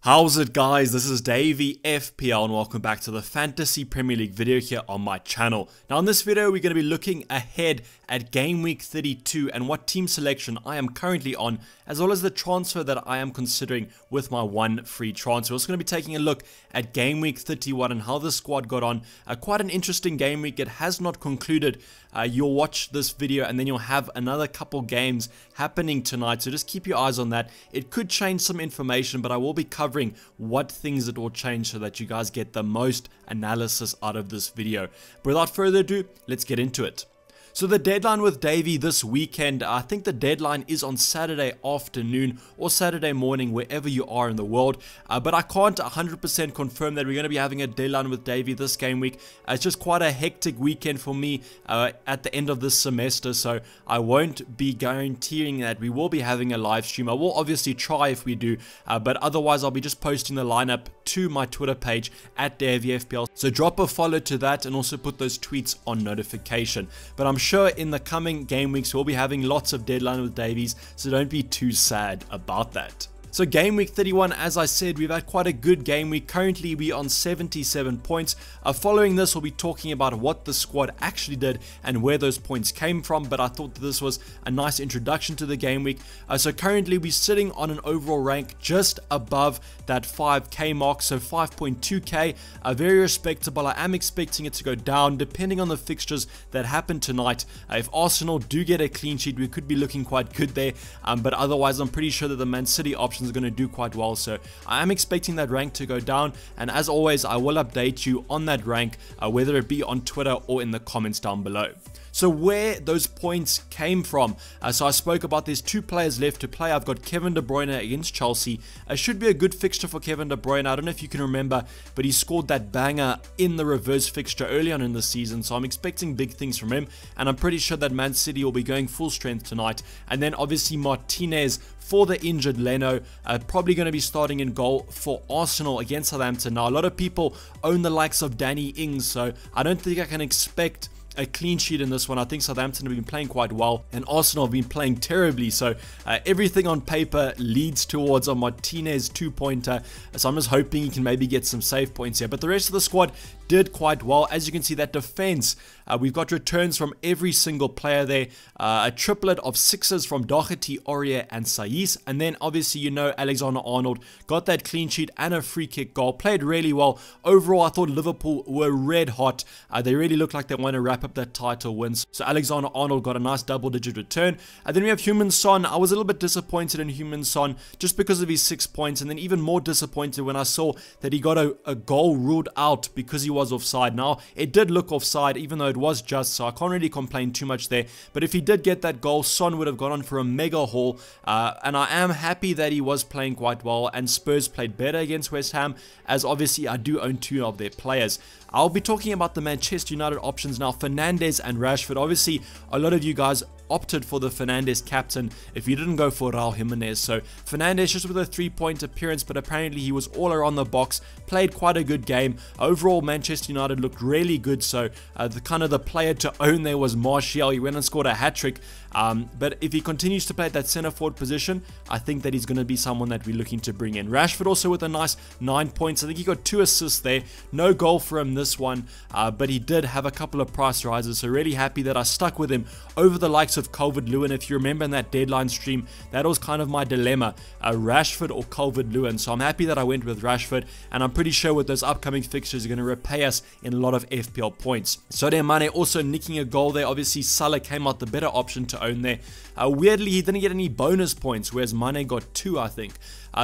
How's it, guys? This is Dayvy FPL and welcome back to the Fantasy Premier League video here on my channel. Now in this video we're going to be looking ahead at Game Week 32 and what team selection I am currently on, as well as the transfer that I am considering with my one free transfer. We're also going to be taking a look at Game Week 31 and how the squad got on. Quite an interesting game week. It has not concluded. You'll watch this video and then you'll have another couple games happening tonight, so just keep your eyes on that. It could change some information, but I will be covering what things it will change so that you guys get the most analysis out of this video. But without further ado, let's get into it. So the deadline with Dayvy this weekend, I think the deadline is on Saturday afternoon or Saturday morning, wherever you are in the world. But I can't 100% confirm that we're going to be having a deadline with Dayvy this game week. It's just quite a hectic weekend for me at the end of this semester, so I won't be guaranteeing that we will be having a live stream. I will obviously try if we do, but otherwise I'll be just posting the lineup to my Twitter page at DayvyFPL. So drop a follow to that and also put those tweets on notification. But I'm sure in the coming game weeks we'll be having lots of deadline with Davies, so don't be too sad about that. So game week 31, as I said, we've had quite a good game week. Currently we're on 77 points. Following this, we'll be talking about what the squad actually did and where those points came from, but I thought that this was a nice introduction to the game week. So currently we're sitting on an overall rank just above that 5k mark, so 5.2k, very respectable. I am expecting it to go down depending on the fixtures that happen tonight. If Arsenal do get a clean sheet, we could be looking quite good there, but otherwise I'm pretty sure that the Man City options are going to do quite well, so I am expecting that rank to go down, and as always I will update you on that rank, whether it be on Twitter or in the comments down below. So where those points came from, so I spoke about there's two players left to play. I've got Kevin De Bruyne against Chelsea. Should be a good fixture for Kevin De Bruyne. I don't know if you can remember, but he scored that banger in the reverse fixture early on in the season, so I'm expecting big things from him, and I'm pretty sure that Man City will be going full strength tonight. And then obviously Martinez for the injured Leno, probably going to be starting in goal for Arsenal against Southampton. Now a lot of people own the likes of Danny Ings, so I don't think I can expect a clean sheet in this one. I think Southampton have been playing quite well and Arsenal have been playing terribly, so everything on paper leads towards a Martinez 2-pointer, so I'm just hoping he can maybe get some save points here. But the rest of the squad did quite well. As you can see, that defense, we've got returns from every single player there, a triplet of sixes from Doherty, Aurier and Saiss, and then obviously you know Alexander-Arnold got that clean sheet and a free kick goal, played really well. Overall I thought Liverpool were red hot. They really look like they want to wrap up that title wins, so Alexander-Arnold got a nice double-digit return. And then we have Heung-min Son. I was a little bit disappointed in Heung-min Son just because of his 6 points, and then even more disappointed when I saw that he got a goal ruled out because he was offside. Now it did look offside even though it was just, so I can't really complain too much there, but if he did get that goal, Son would have gone on for a mega haul, and I am happy that he was playing quite well, and Spurs played better against West Ham, as obviously I do own 2 of their players. I'll be talking about the Manchester United options now, Fernandes and Rashford. Obviously, a lot of you guys opted for the Fernandes captain if you didn't go for Raul Jimenez. So Fernandes just with a 3-point appearance, but apparently he was all around the box, played quite a good game. Overall, Manchester United looked really good, so the player to own there was Martial. He went and scored a hat-trick, but if he continues to play at that centre forward position, I think that he's going to be someone that we're looking to bring in. Rashford also with a nice 9 points. I think he got 2 assists there. No goal for him this one, but he did have a couple of price rises, so really happy that I stuck with him over the likes of Calvert-Lewin. If you remember in that deadline stream, that was kind of my dilemma, Rashford or Calvert-Lewin, so I'm happy that I went with Rashford, and I'm pretty sure with those upcoming fixtures are going to repay us in a lot of FPL points. Sadio Mane also nicking a goal there. Obviously Salah came out the better option to own there. Weirdly, he didn't get any bonus points, whereas Mane got 2, I think.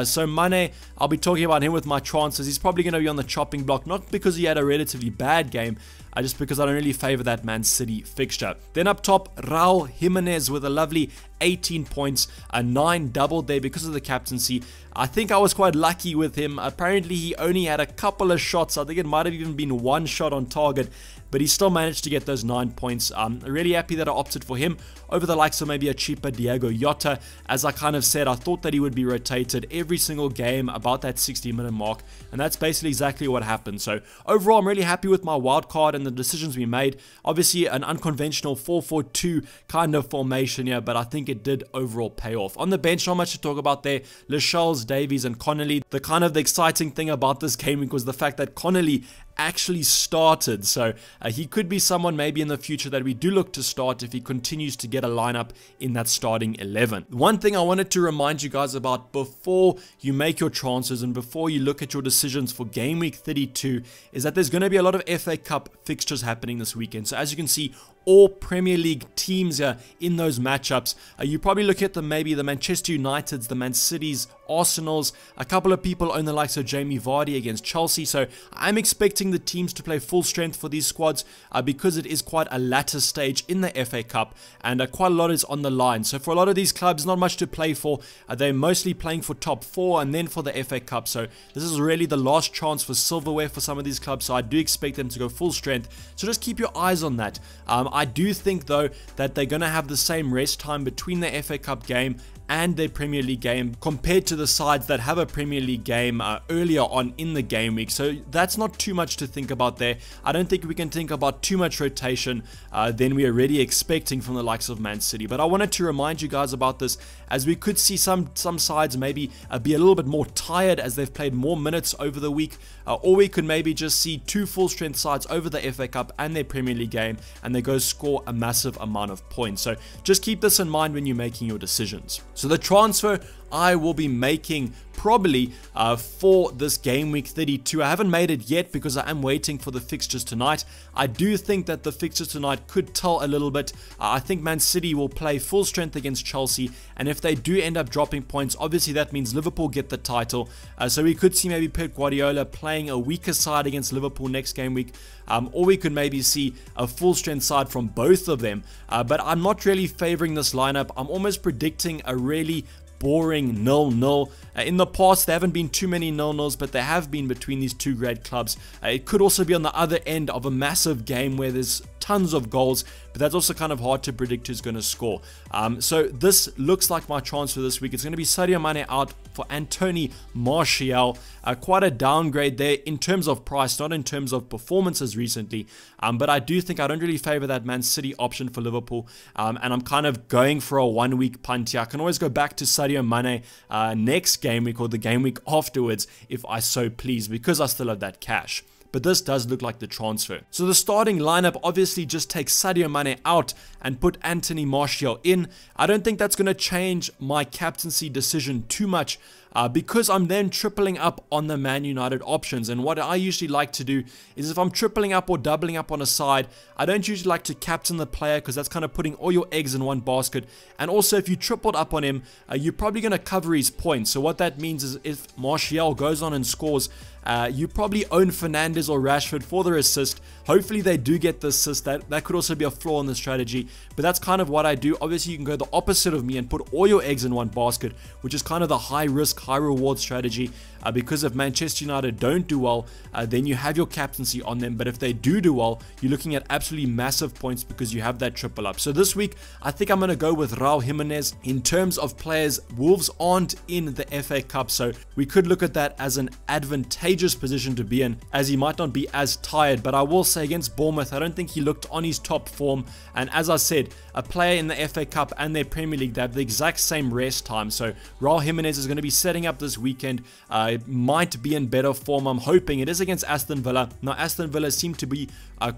So Mane, I'll be talking about him with my transfers. He's probably going to be on the chopping block, not because he had a relatively bad game, just because I don't really favor that Man City fixture. Then up top, Raul Jimenez with a lovely 18 points, a 9 double there because of the captaincy. I think I was quite lucky with him. Apparently he only had a couple of shots. I think it might have even been 1 shot on target, but he still managed to get those 9 points. I'm really happy that I opted for him over the likes of maybe a cheaper Diego Jota. As I kind of said, I thought that he would be rotated every single game about that 60-minute mark, and that's basically exactly what happened. So overall, I'm really happy with my wild card and the decisions we made. Obviously, an unconventional 4-4-2 kind of formation here, but I think it did overall pay off. On the bench, not much to talk about there. Lascelles, Davies, and Connolly. The exciting thing about this game week was the fact that Connolly actually started, so he could be someone maybe in the future that we do look to start if he continues to get a lineup in that starting 11. One thing I wanted to remind you guys about before you make your transfers and before you look at your decisions for game week 32 is that there's going to be a lot of FA Cup fixtures happening this weekend. So as you can see, all Premier League teams here in those matchups. You probably look at them, maybe the Manchester Uniteds, the Man Cities, Arsenals. A couple of people own the likes of Jamie Vardy against Chelsea. So I'm expecting the teams to play full strength for these squads because it is quite a latter stage in the FA Cup and quite a lot is on the line. So for a lot of these clubs, not much to play for. They're mostly playing for top 4 and then for the FA Cup. So this is really the last chance for silverware for some of these clubs. So I do expect them to go full strength. So just keep your eyes on that. I do think though that they're going to have the same rest time between the FA Cup game and their Premier League game compared to the sides that have a Premier League game earlier on in the game week. So that's not too much to think about there. I don't think we can think about too much rotation than we're already expecting from the likes of Man City. But I wanted to remind you guys about this as we could see some sides maybe be a little bit more tired as they've played more minutes over the week, or we could maybe just see 2 full strength sides over the FA Cup and their Premier League game and they go score a massive amount of points. So just keep this in mind when you're making your decisions. So the transfer I will be making probably for this game week 32. I haven't made it yet because I am waiting for the fixtures tonight. I do think that the fixtures tonight could tell a little bit. I think Man City will play full strength against Chelsea, and if they do end up dropping points, obviously that means Liverpool get the title. So we could see maybe Pep Guardiola playing a weaker side against Liverpool next game week, or we could maybe see a full strength side from both of them. But I'm not really favoring this lineup. I'm almost predicting a really boring 0-0. In the past, there haven't been too many 0-0s, but there have been between these two great clubs. It could also be on the other end of a massive game where there's tons of goals, but that's also kind of hard to predict who's going to score. So this looks like my transfer this week. It's going to be Sadio Mane out for Anthony Martial. Quite a downgrade there in terms of price, not in terms of performances recently. But I do think I don't really favor that Man City option for Liverpool. And I'm kind of going for a 1-week punt here. I can always go back to Sadio Mane next game week or the game week afterwards if I so please, because I still have that cash. But this does look like the transfer. So the starting lineup obviously just takes Sadio Mane out and put Anthony Martial in. I don't think that's going to change my captaincy decision too much because I'm then tripling up on the Man United options. And what I usually like to do is if I'm tripling up or doubling up on a side, I don't usually like to captain the player because that's kind of putting all your eggs in one basket. And also if you tripled up on him, you're probably going to cover his points. So what that means is if Martial goes on and scores, you probably own Fernandes or Rashford for their assist. Hopefully they do get the assist. That could also be a flaw in the strategy, but that's kind of what I do. Obviously you can go the opposite of me and put all your eggs in one basket, which is kind of the high risk, high reward strategy, because if Manchester United don't do well, then you have your captaincy on them. But if they do well, you're looking at absolutely massive points because you have that triple up. So this week, I think I'm going to go with Raul Jimenez. In terms of players, Wolves aren't in the FA Cup, so we could look at that as an advantageous position to be in, as he might not be as tired. But I will say against Bournemouth, I don't think he looked on his top form. And as I said, a player in the FA Cup and their Premier League, they have the exact same rest time. So Raul Jimenez is going to be setting up this weekend. Might be in better form. I'm hoping. It is against Aston Villa. Now Aston Villa seem to be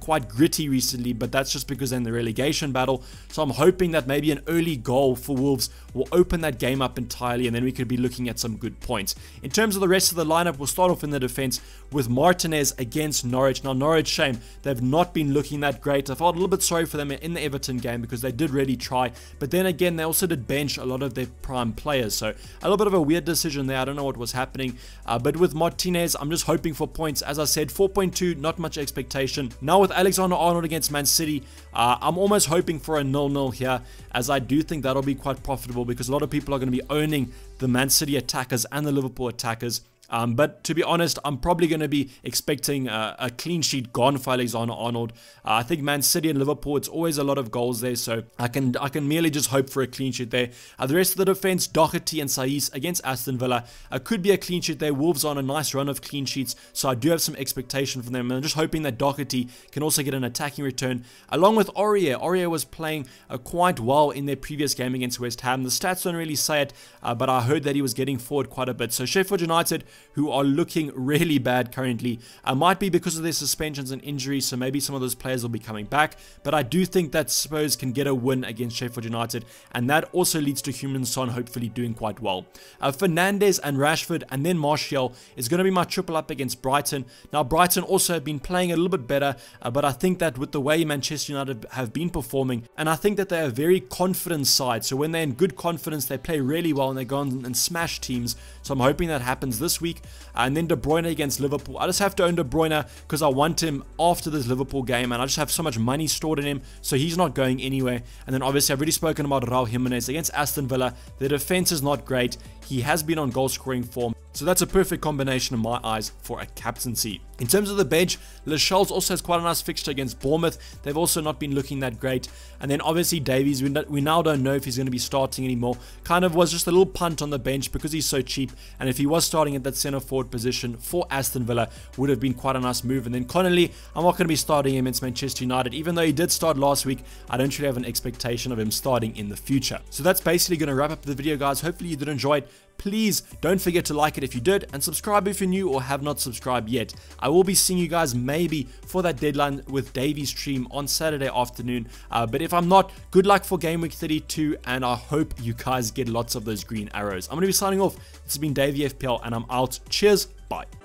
quite gritty recently, but that's just because they're in the relegation battle. So I'm hoping that maybe an early goal for Wolves will open that game up entirely, and then we could be looking at some good points. In terms of the rest of the lineup, we'll start off in the defense with Martinez against Norwich. Now Norwich, shame, they've not been looking that great. I felt a little bit sorry for them in the Everton game because they did really try, but then again they also did bench a lot of their prime players, so a little bit of a weird decision there. I don't know what was happening, but with Martinez, I'm just hoping for points. As I said, 4.2, not much expectation. Now with Alexander-Arnold against Man City, I'm almost hoping for a 0-0 here, as I do think that'll be quite profitable because a lot of people are going to be owning the Man City attackers and the Liverpool attackers. But to be honest, I'm probably going to be expecting a clean sheet gone for Alexander-Arnold. I think Man City and Liverpool, it's always a lot of goals there, so I can merely just hope for a clean sheet there. The rest of the defense, Doherty and Saiss against Aston Villa, could be a clean sheet there. Wolves are on a nice run of clean sheets, so I do have some expectation from them. And I'm just hoping that Doherty can also get an attacking return, along with Aurier. Aurier was playing quite well in their previous game against West Ham. The stats don't really say it, but I heard that he was getting forward quite a bit. So Sheffield United, who are looking really bad currently, might be because of their suspensions and injuries, so maybe some of those players will be coming back, but I do think that Spurs can get a win against Sheffield United, and that also leads to Heung-min Son hopefully doing quite well. Fernandes and Rashford and then Martial is going to be my triple up against Brighton. Now Brighton also have been playing a little bit better, but I think that with the way Manchester United have been performing, and I think that they're a very confident side, so when they're in good confidence they play really well and they go on and smash teams, so I'm hoping that happens this week. And then De Bruyne against Liverpool. I just have to own De Bruyne because I want him after this Liverpool game, and I just have so much money stored in him, so he's not going anywhere. And then obviously I've already spoken about Raul Jimenez against Aston Villa. The defense is not great. He has been on goal scoring form, so that's a perfect combination in my eyes for a captaincy. In terms of the bench, Lascelles also has quite a nice fixture against Bournemouth. They've also not been looking that great. And then obviously Davies, we now don't know if he's going to be starting anymore. Kind of was just a little punt on the bench because he's so cheap. And if he was starting at that centre forward position for Aston Villa, would have been quite a nice move. And then Connolly, I'm not going to be starting him against Manchester United. Even though he did start last week, I don't really have an expectation of him starting in the future. So that's basically going to wrap up the video, guys. Hopefully you did enjoy it. Please don't forget to like it if you did, and subscribe if you're new or have not subscribed yet. I will be seeing you guys maybe for that deadline with Davy's stream on Saturday afternoon. But if I'm not, good luck for Game Week 32, and I hope you guys get lots of those green arrows. I'm going to be signing off. This has been Dayvy FPL, and I'm out. Cheers. Bye.